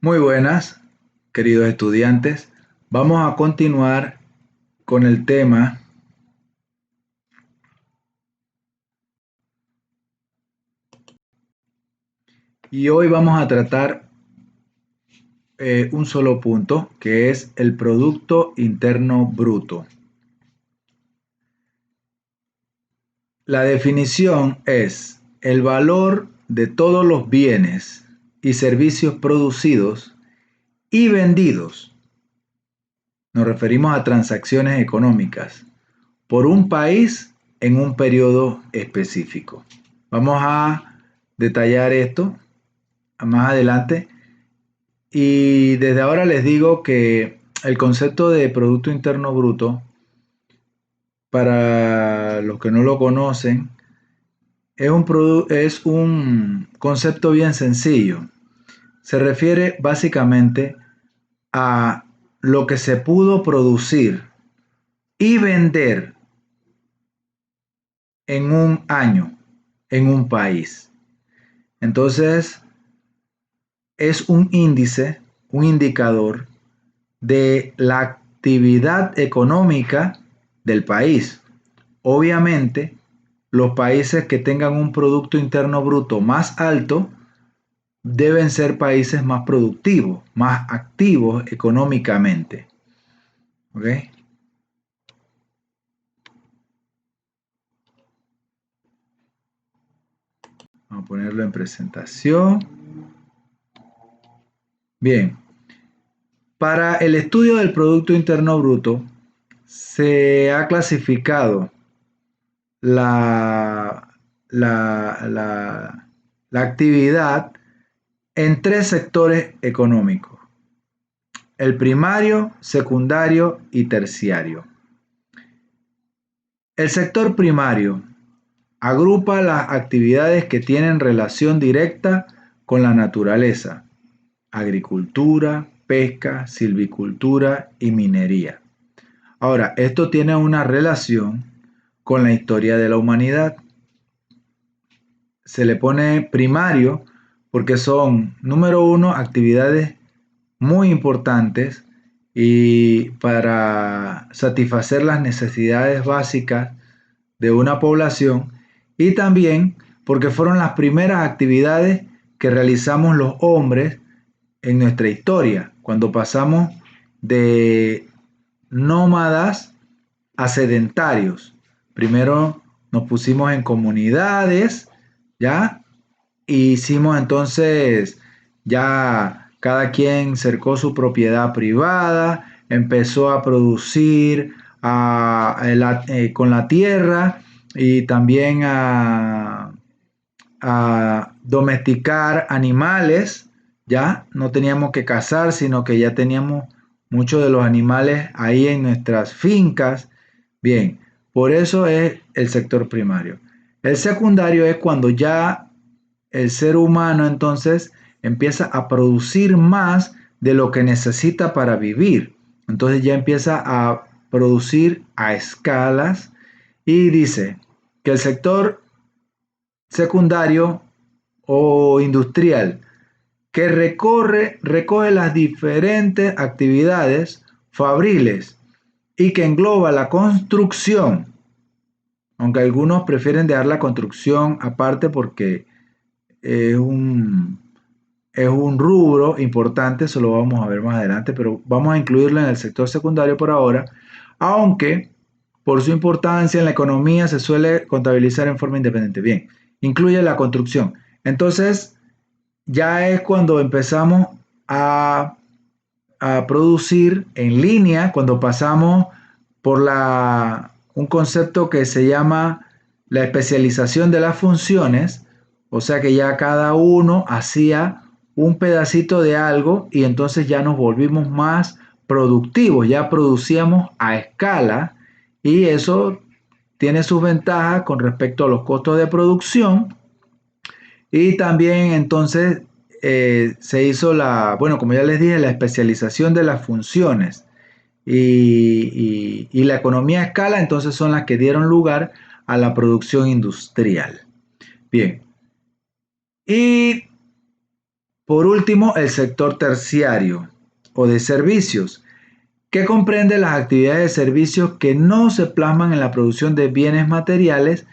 Muy buenas, queridos estudiantes. Vamos a continuar con el tema y hoy vamos a tratar un solo punto, que es el Producto Interno Bruto. La definición es el valor de todos los bienes y servicios producidos y vendidos. Nos referimos a transacciones económicas por un país en un periodo específico. Vamos a detallar esto más adelante y desde ahora les digo que el concepto de Producto Interno Bruto, para los que no lo conocen, es un concepto bien sencillo. Se refiere básicamente a lo que se pudo producir y vender en un año en un país. Entonces, es un índice, un indicador de la actividad económica del país. Obviamente, los países que tengan un Producto Interno Bruto más alto deben ser países más productivos, más activos económicamente. ¿Ok? Vamos a ponerlo en presentación. Bien, para el estudio del Producto Interno Bruto se ha clasificado la, la actividad en tres sectores económicos: el primario, secundario y terciario. El sector primario agrupa las actividades que tienen relación directa con la naturaleza: agricultura, pesca, silvicultura y minería. Ahora, esto tiene una relación con la historia de la humanidad. Se le pone primario porque son, número uno, actividades muy importantes y para satisfacer las necesidades básicas de una población, y también porque fueron las primeras actividades que realizamos los hombres en nuestra historia, cuando pasamos de nómadas a sedentarios. Primero nos pusimos en comunidades, ¿ya? Y hicimos entonces, ya cada quien cercó su propiedad privada, empezó a producir con la tierra y también a domesticar animales, ya no teníamos que cazar, sino que ya teníamos muchos de los animales ahí en nuestras fincas. Bien, por eso es el sector primario. El secundario es cuando ya el ser humano entonces empieza a producir más de lo que necesita para vivir. Entonces ya empieza a producir a escalas y dice que el sector secundario o industrial que recoge las diferentes actividades fabriles y que engloba la construcción, aunque algunos prefieren dejar la construcción aparte porque es un, es un rubro importante, eso lo vamos a ver más adelante, pero vamos a incluirlo en el sector secundario por ahora, aunque por su importancia en la economía se suele contabilizar en forma independiente. Bien, incluye la construcción. Entonces, ya es cuando empezamos a, a producir en línea, cuando pasamos por un concepto que se llama la especialización de las funciones, o sea que ya cada uno hacía un pedacito de algo y entonces ya nos volvimos más productivos, ya producíamos a escala y eso tiene sus ventajas con respecto a los costos de producción. Y también entonces se hizo bueno, como ya les dije, la especialización de las funciones y la economía a escala, entonces son las que dieron lugar a la producción industrial. Bien, y Por último, el sector terciario o de servicios, que comprende las actividades de servicios que no se plasman en la producción de bienes materiales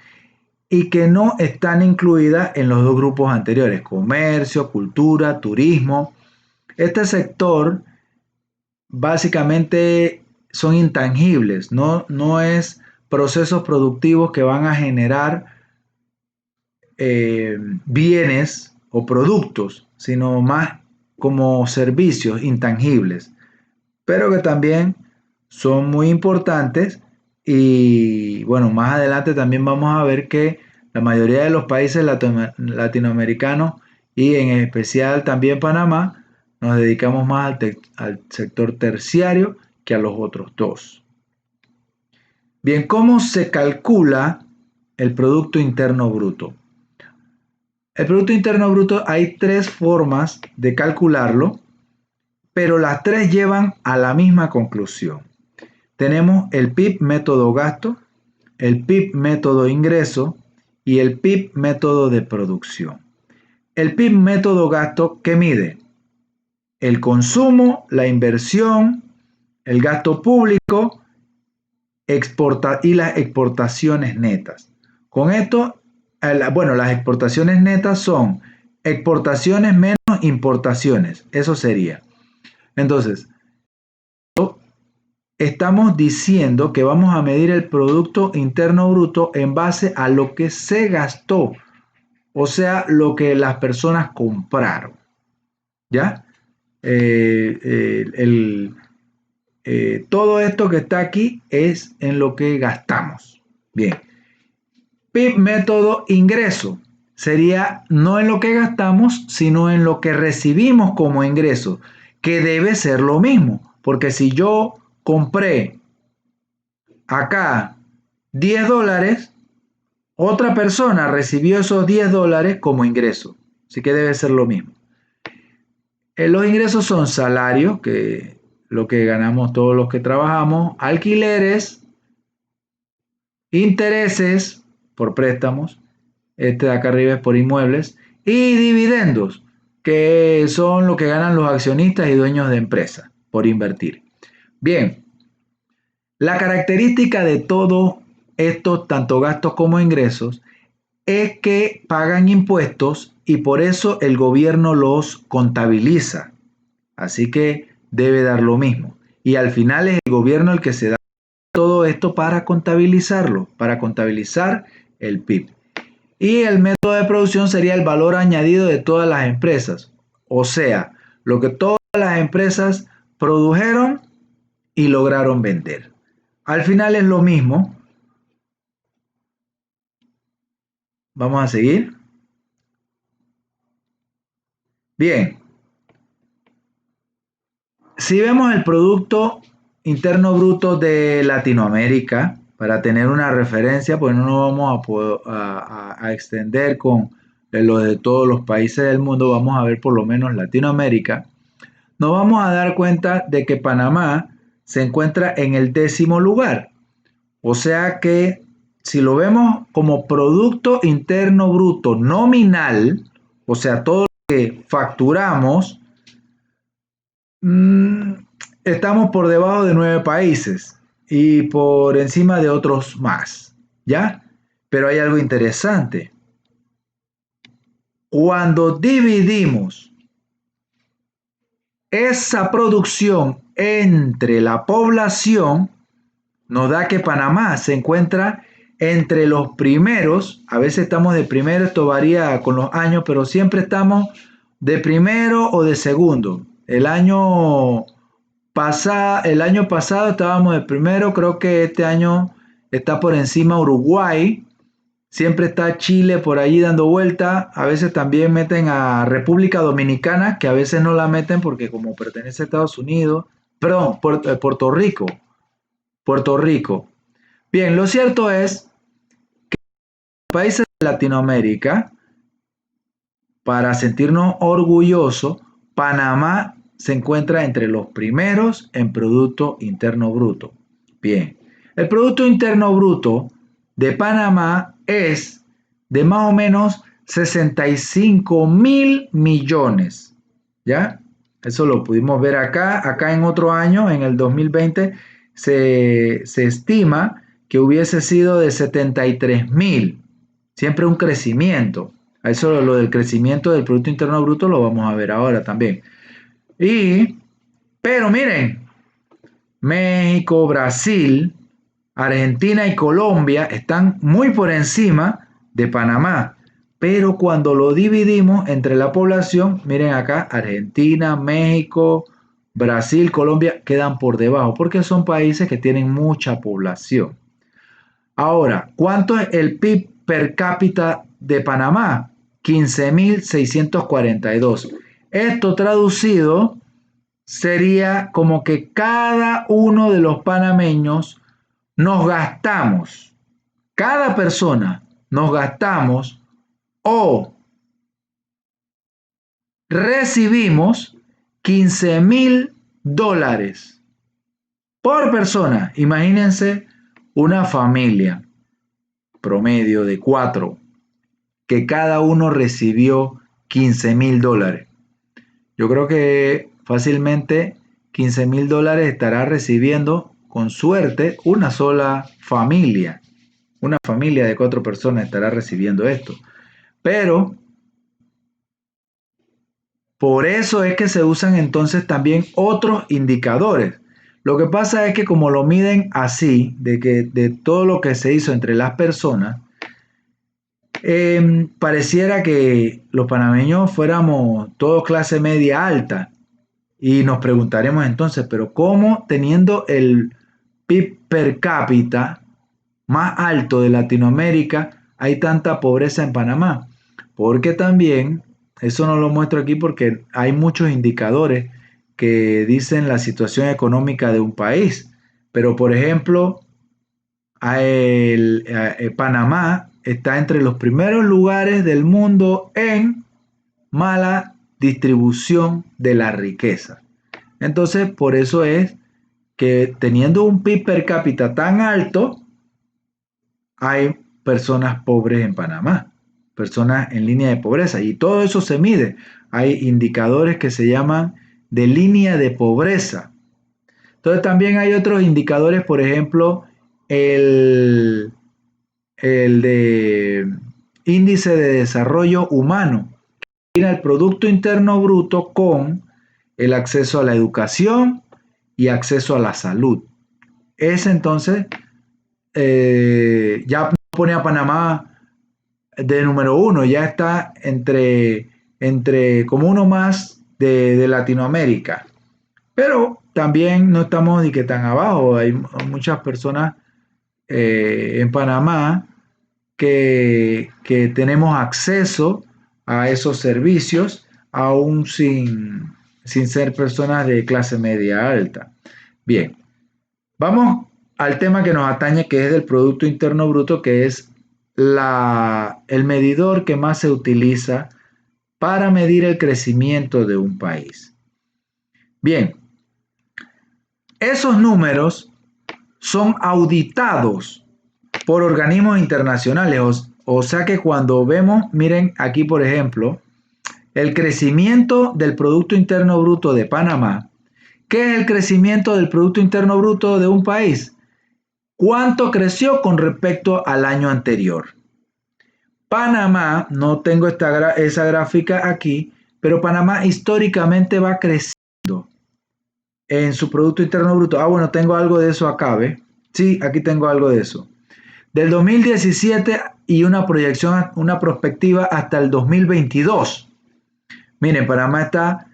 y que no están incluidas en los dos grupos anteriores, comercio, cultura, turismo. Este sector básicamente son intangibles, no es procesos productivos que van a generar bienes o productos, sino más como servicios intangibles, pero que también son muy importantes. Y bueno, más adelante también vamos a ver que la mayoría de los países latinoamericanos y en especial también Panamá nos dedicamos más al sector terciario que a los otros dos. Bien, ¿cómo se calcula el Producto Interno Bruto? El Producto Interno Bruto hay tres formas de calcularlo, pero las tres llevan a la misma conclusión. Tenemos el PIB método gasto, el PIB método ingreso y el PIB método de producción. El PIB método gasto, ¿qué mide? El consumo, la inversión, el gasto público y las exportaciones netas. Con esto, bueno, las exportaciones netas son exportaciones menos importaciones. Eso sería. Entonces, estamos diciendo que vamos a medir el Producto Interno Bruto en base a lo que se gastó, o sea, lo que las personas compraron. ¿Ya? Todo esto que está aquí es en lo que gastamos. Bien. PIB método ingreso sería no en lo que gastamos, sino en lo que recibimos como ingreso, que debe ser lo mismo, porque si yo compré acá $10, otra persona recibió esos $10 como ingreso, así que debe ser lo mismo. Los ingresos son salarios, que lo que ganamos todos los que trabajamos, alquileres, intereses por préstamos, este de acá arriba es por inmuebles, y dividendos, que son lo que ganan los accionistas y dueños de empresas por invertir. Bien, la característica de todos estos, tanto gastos como ingresos, es que pagan impuestos y por eso el gobierno los contabiliza. Así que debe dar lo mismo. Y al final es el gobierno el que se da todo esto para contabilizarlo, para contabilizar el PIB. Y el método de producción sería el valor añadido de todas las empresas. O sea, lo que todas las empresas produjeron y lograron vender. Al final es lo mismo. Vamos a seguir. Bien. Si vemos el Producto Interno Bruto de Latinoamérica, para tener una referencia, pues no nos vamos a extender con lo de todos los países del mundo, vamos a ver por lo menos Latinoamérica. Nos vamos a dar cuenta de que Panamá se encuentra en el 10º lugar. O sea que si lo vemos como Producto Interno Bruto nominal, o sea, todo lo que facturamos, estamos por debajo de 9 países y por encima de otros más, ¿ya? Pero hay algo interesante. Cuando dividimos esa producción entre la población, nos da que Panamá se encuentra entre los primeros. A veces estamos de primero, esto varía con los años, pero siempre estamos de primero o de segundo. El año pasado estábamos de primero, creo que este año está por encima Uruguay. Siempre está Chile por allí dando vuelta. A veces también meten a República Dominicana, que a veces no la meten porque como pertenece a Estados Unidos. Perdón, Puerto Rico. Puerto Rico. Bien, lo cierto es que los países de Latinoamérica, para sentirnos orgullosos, Panamá se encuentra entre los primeros en Producto Interno Bruto. Bien, el Producto Interno Bruto de Panamá es de más o menos 65.000 millones. ¿ya? Eso lo pudimos ver acá. Acá en otro año, en el 2020, se estima que hubiese sido de 73.000. Siempre un crecimiento. A eso lo del crecimiento del Producto Interno Bruto lo vamos a ver ahora también. Pero miren, México, Brasil, Argentina y Colombia están muy por encima de Panamá. Pero cuando lo dividimos entre la población, miren acá, Argentina, México, Brasil, Colombia quedan por debajo porque son países que tienen mucha población. Ahora, ¿cuánto es el PIB per cápita de Panamá? 15.642. Esto traducido sería como que cada uno de los panameños nos gastamos, cada persona nos gastamos o recibimos $15.000 por persona. Imagínense una familia promedio de 4 que cada uno recibió $15.000. Yo creo que fácilmente $15.000 estará recibiendo con suerte una sola familia. Una familia de 4 personas estará recibiendo esto. Pero por eso es que se usan entonces también otros indicadores. Lo que pasa es que como lo miden así, de todo lo que se hizo entre las personas, pareciera que los panameños fuéramos todos clase media alta. Y nos preguntaremos entonces, pero ¿cómo teniendo el PIB per cápita más alto de Latinoamérica hay tanta pobreza en Panamá? Porque también, eso no lo muestro aquí porque hay muchos indicadores que dicen la situación económica de un país. Pero por ejemplo, Panamá está entre los primeros lugares del mundo en mala distribución de la riqueza. Entonces, por eso es que teniendo un PIB per cápita tan alto, hay personas pobres en Panamá, personas en línea de pobreza, y todo eso se mide. Hay indicadores que se llaman de línea de pobreza. Entonces, también hay otros indicadores, por ejemplo, el, el de índice de desarrollo humano, el Producto Interno Bruto con el acceso a la educación y acceso a la salud. Ese entonces ya pone a Panamá de número uno, ya está entre como uno más de Latinoamérica. Pero también no estamos ni que tan abajo. Hay muchas personas en Panamá que tenemos acceso a esos servicios aún sin ser personas de clase media alta. Bien, vamos al tema que nos atañe, que es del Producto Interno Bruto, que es el medidor que más se utiliza para medir el crecimiento de un país. Bien, esos números son auditados por organismos internacionales. O sea que cuando vemos, miren aquí por ejemplo, el crecimiento del Producto Interno Bruto de Panamá. ¿Qué es el crecimiento del Producto Interno Bruto de un país? ¿Cuánto creció con respecto al año anterior? Panamá, no tengo esa gráfica aquí, pero Panamá históricamente va creciendo en su Producto Interno Bruto. Ah, bueno, tengo algo de eso acá, ¿ve? Sí, aquí tengo algo de eso. Del 2017 y una proyección, una perspectiva hasta el 2022. Miren, Panamá está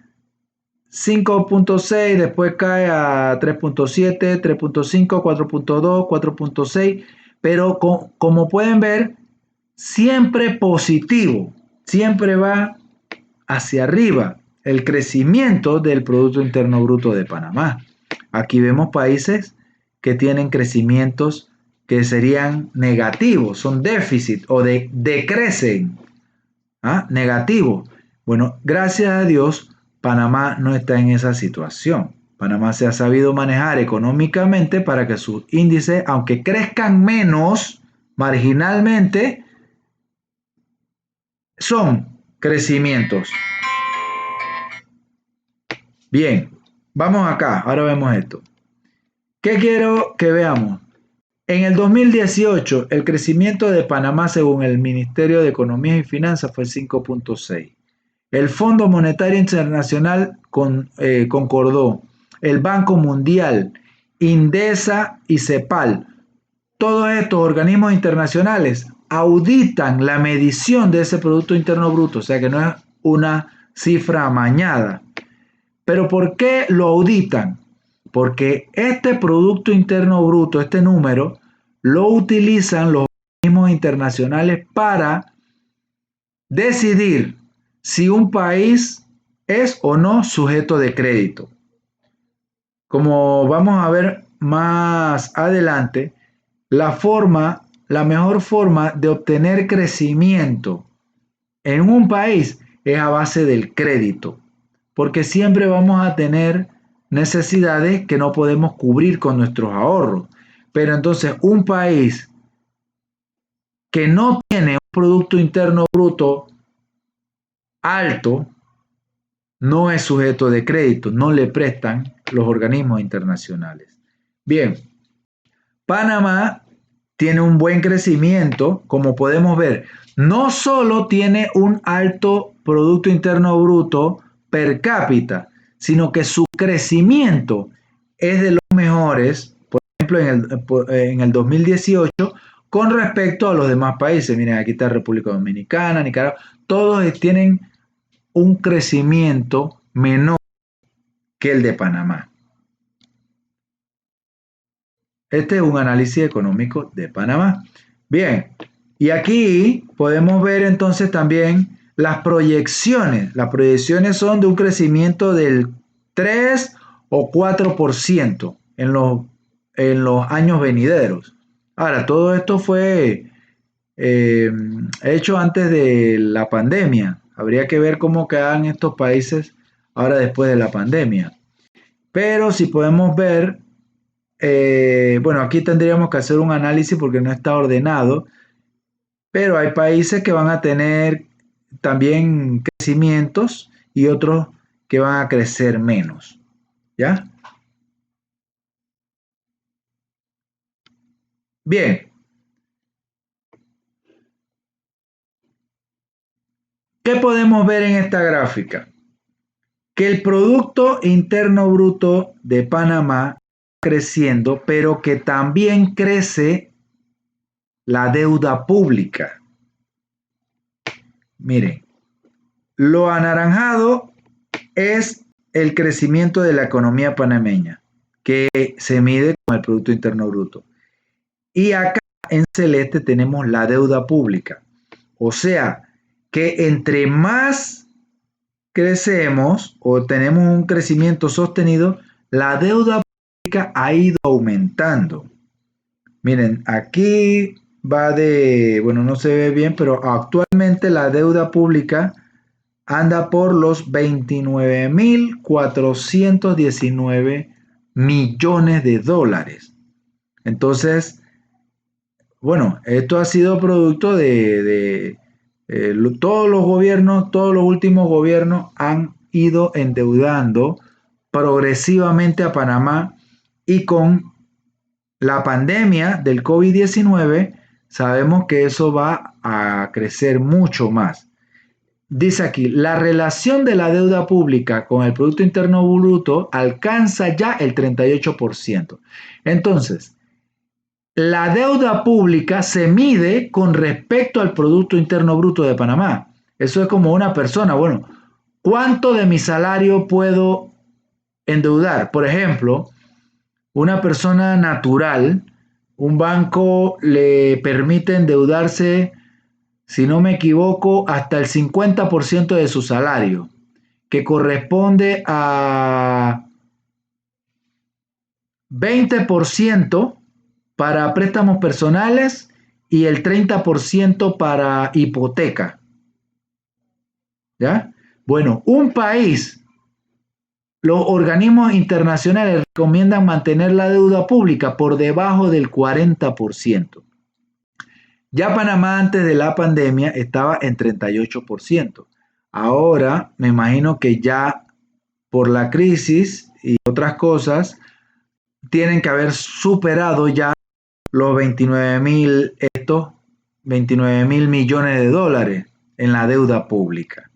5.6, después cae a 3.7, 3.5, 4.2, 4.6, pero como pueden ver, siempre positivo, siempre va hacia arriba el crecimiento del Producto Interno Bruto de Panamá. Aquí vemos países que tienen crecimientos que serían negativos, son déficit o decrecen, negativo. Bueno, gracias a Dios, Panamá no está en esa situación. Panamá se ha sabido manejar económicamente para que sus índices, aunque crezcan menos marginalmente, son crecimientos. Bien, vamos acá, ahora vemos esto. ¿Qué quiero que veamos? En el 2018, el crecimiento de Panamá, según el Ministerio de Economía y Finanzas, fue 5.6. El Fondo Monetario Internacional concordó, el Banco Mundial, Indesa y CEPAL, todos estos organismos internacionales auditan la medición de ese Producto Interno Bruto, o sea que no es una cifra amañada. ¿Pero por qué lo auditan? Porque este Producto Interno Bruto, este número, lo utilizan los organismos internacionales para decidir si un país es o no sujeto de crédito. Como vamos a ver más adelante, la mejor forma de obtener crecimiento en un país es a base del crédito, porque siempre vamos a tener necesidades que no podemos cubrir con nuestros ahorros. Pero entonces un país que no tiene un Producto Interno Bruto alto no es sujeto de crédito, no le prestan los organismos internacionales. Bien, Panamá tiene un buen crecimiento, como podemos ver. No solo tiene un alto Producto Interno Bruto per cápita, sino que su crecimiento es de los mejores, por ejemplo, en el 2018, con respecto a los demás países. Miren, aquí está República Dominicana, Nicaragua, todos tienen un crecimiento menor que el de Panamá. Este es un análisis económico de Panamá. Bien, y aquí podemos ver entonces también las proyecciones. Las proyecciones son de un crecimiento del 3 o 4% en los años venideros. Ahora, todo esto fue hecho antes de la pandemia. Habría que ver cómo quedan estos países ahora después de la pandemia. Pero si podemos ver, bueno, aquí tendríamos que hacer un análisis porque no está ordenado, pero hay países que van a tener también crecimientos y otros que van a crecer menos. ¿Ya? Bien, ¿qué podemos ver en esta gráfica? Que el Producto Interno Bruto de Panamá creciendo, pero que también crece la deuda pública. Miren, lo anaranjado es el crecimiento de la economía panameña, que se mide con el Producto Interno Bruto. Y acá en celeste tenemos la deuda pública. O sea, que entre más crecemos o tenemos un crecimiento sostenido, la deuda pública ha ido aumentando. Miren, aquí va de, bueno, no se ve bien, pero actualmente la deuda pública anda por los 29.419 millones de dólares. Entonces, bueno, esto ha sido producto de todos los gobiernos, todos los últimos gobiernos han ido endeudando progresivamente a Panamá y con la pandemia del COVID-19 sabemos que eso va a crecer mucho más. Dice aquí, la relación de la deuda pública con el Producto Interno Bruto alcanza ya el 38%. Entonces, la deuda pública se mide con respecto al Producto Interno Bruto de Panamá. Eso es como una persona, bueno, ¿cuánto de mi salario puedo endeudar? Por ejemplo, una persona natural, un banco le permite endeudarse, si no me equivoco, hasta el 50% de su salario, que corresponde a 20% para préstamos personales y el 30% para hipoteca. ¿Ya? Bueno, un país, los organismos internacionales recomiendan mantener la deuda pública por debajo del 40%. Ya Panamá antes de la pandemia estaba en 38%. Ahora me imagino que ya por la crisis y otras cosas, tienen que haber superado ya los 29 mil millones de dólares en la deuda pública.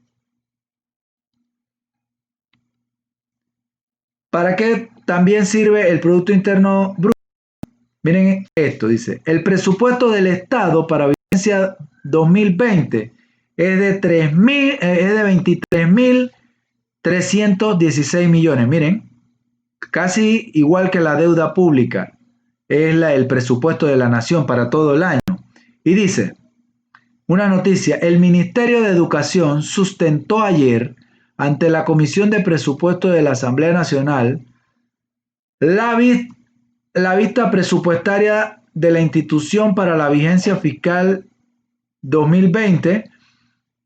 ¿Para qué también sirve el Producto Interno Bruto? Miren esto, dice, el presupuesto del Estado para vigencia 2020 es de 23.316 millones. Miren, casi igual que la deuda pública, es el presupuesto de la nación para todo el año. Y dice, una noticia, el Ministerio de Educación sustentó ayer ante la Comisión de Presupuesto de la Asamblea Nacional la vista presupuestaria de la institución para la vigencia fiscal 2020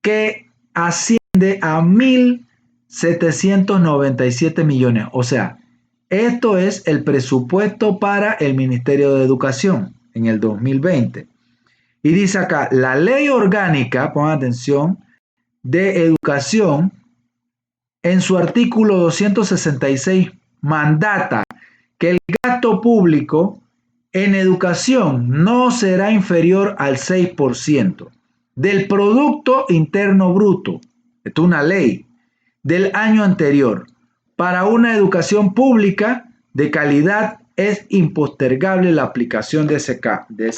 que asciende a 1.797 millones. O sea, esto es el presupuesto para el Ministerio de Educación en el 2020. Y dice acá, la ley orgánica, pongan atención, de educación, en su artículo 266, mandata que el gasto público en educación no será inferior al 6% del Producto Interno Bruto. Esto es una ley del año anterior. Para una educación pública de calidad es impostergable la aplicación de ese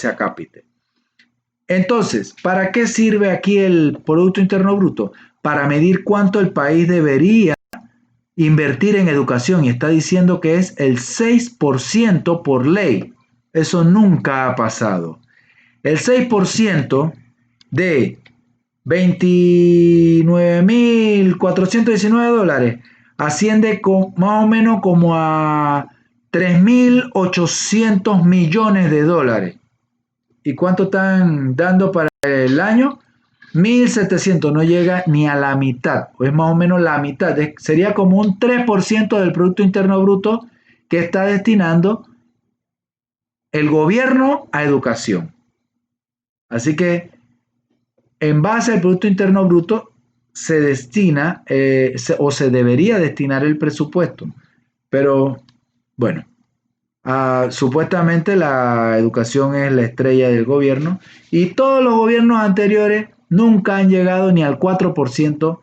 acápite. Entonces, ¿para qué sirve aquí el Producto Interno Bruto? Para medir cuánto el país debería invertir en educación, y está diciendo que es el 6% por ley. Eso nunca ha pasado. El 6% de 29.419 dólares asciende más o menos como a 3.800 millones de dólares. ¿Y cuánto están dando para el año? 1.700, no llega ni a la mitad, o es más o menos la mitad, sería como un 3% del Producto Interno Bruto que está destinando el gobierno a educación. Así que en base al Producto Interno Bruto se destina o se debería destinar el presupuesto, pero bueno, supuestamente la educación es la estrella del gobierno y todos los gobiernos anteriores nunca han llegado ni al 4%,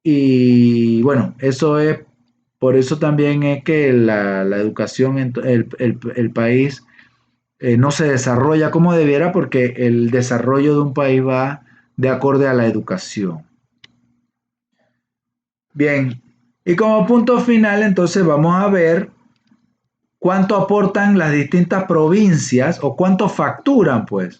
y bueno, eso es, por eso también es que la educación en el país no se desarrolla como debiera, porque el desarrollo de un país va de acorde a la educación. Bien, y como punto final entonces vamos a ver cuánto aportan las distintas provincias o cuánto facturan pues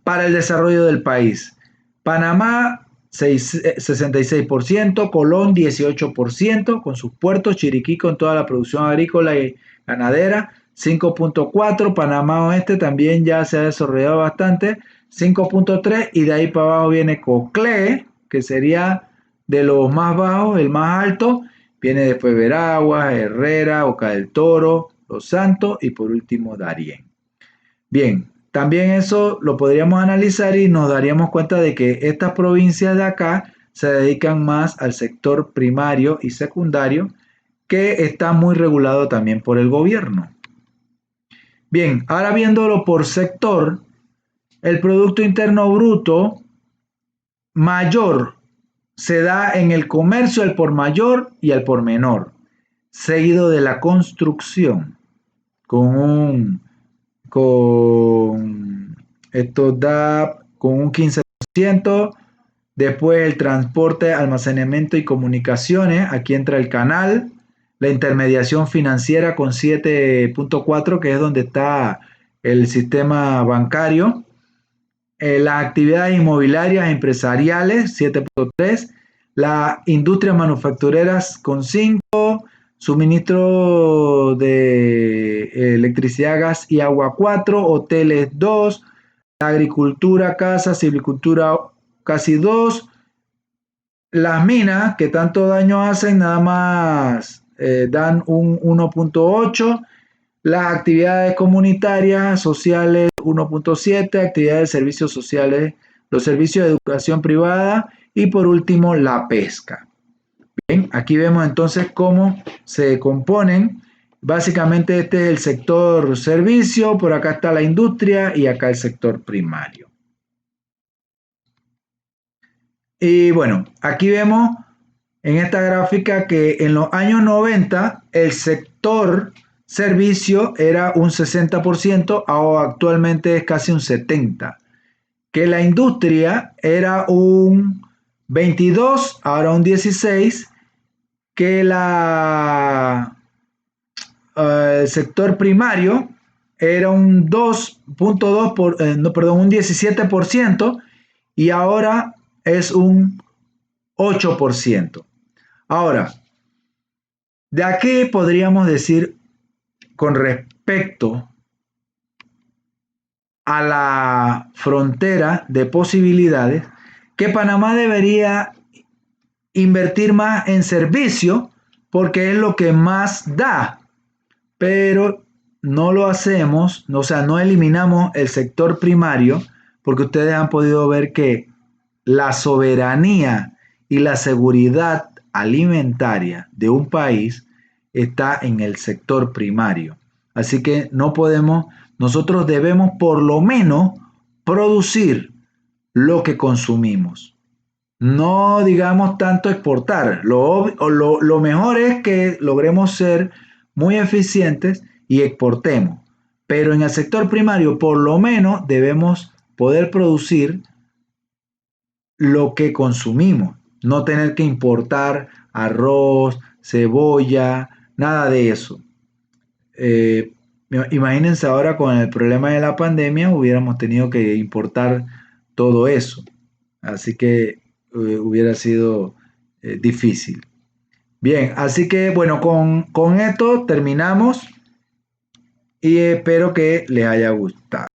para el desarrollo del país. Panamá 66%, Colón 18% con sus puertos, Chiriquí con toda la producción agrícola y ganadera 5.4%, Panamá Oeste también ya se ha desarrollado bastante 5.3%, y de ahí para abajo viene Coclé, que sería de los más bajos, el más alto, viene después Veraguas, Herrera, Oca del Toro, Los Santos y por último Darién. Bien, también eso lo podríamos analizar y nos daríamos cuenta de que estas provincias de acá se dedican más al sector primario y secundario, que está muy regulado también por el gobierno. Bien, ahora viéndolo por sector, el Producto Interno Bruto mayor se da en el comercio al por mayor y al por menor, seguido de la construcción, esto da con un 15%, después el transporte, almacenamiento y comunicaciones, aquí entra el canal, la intermediación financiera con 7.4%, que es donde está el sistema bancario, las actividades inmobiliarias empresariales 7.3%, las industrias manufactureras con 5%, suministro de electricidad, gas y agua 4%, hoteles 2%, agricultura, casa, silvicultura casi 2%, las minas que tanto daño hacen nada más dan un 1.8%, las actividades comunitarias, sociales 1.7%, actividades de servicios sociales, los servicios de educación privada y por último la pesca. Bien, aquí vemos entonces cómo se componen. Básicamente este es el sector servicio, por acá está la industria y acá el sector primario. Y bueno, aquí vemos en esta gráfica que en los años 90 el sector servicio era un 60%, ahora actualmente es casi un 70%. Que la industria era un 22%, ahora un 16%. Que el sector primario era un 2.2 no, perdón, un 17% y ahora es un 8%. Ahora, de aquí podríamos decir con respecto a la frontera de posibilidades que Panamá debería invertir más en servicio porque es lo que más da, pero no lo hacemos, o sea, no eliminamos el sector primario porque ustedes han podido ver que la soberanía y la seguridad alimentaria de un país está en el sector primario. Así que no podemos, nosotros debemos por lo menos producir lo que consumimos. No digamos tanto exportar. Lo mejor es que logremos ser muy eficientes y exportemos. Pero en el sector primario, por lo menos, debemos poder producir lo que consumimos. No tener que importar arroz, cebolla, nada de eso. Eh, Imagínense ahora con el problema de la pandemia, hubiéramos tenido que importar todo eso. Así que hubiera sido difícil. Bien, así que bueno, con esto terminamos y espero que les haya gustado.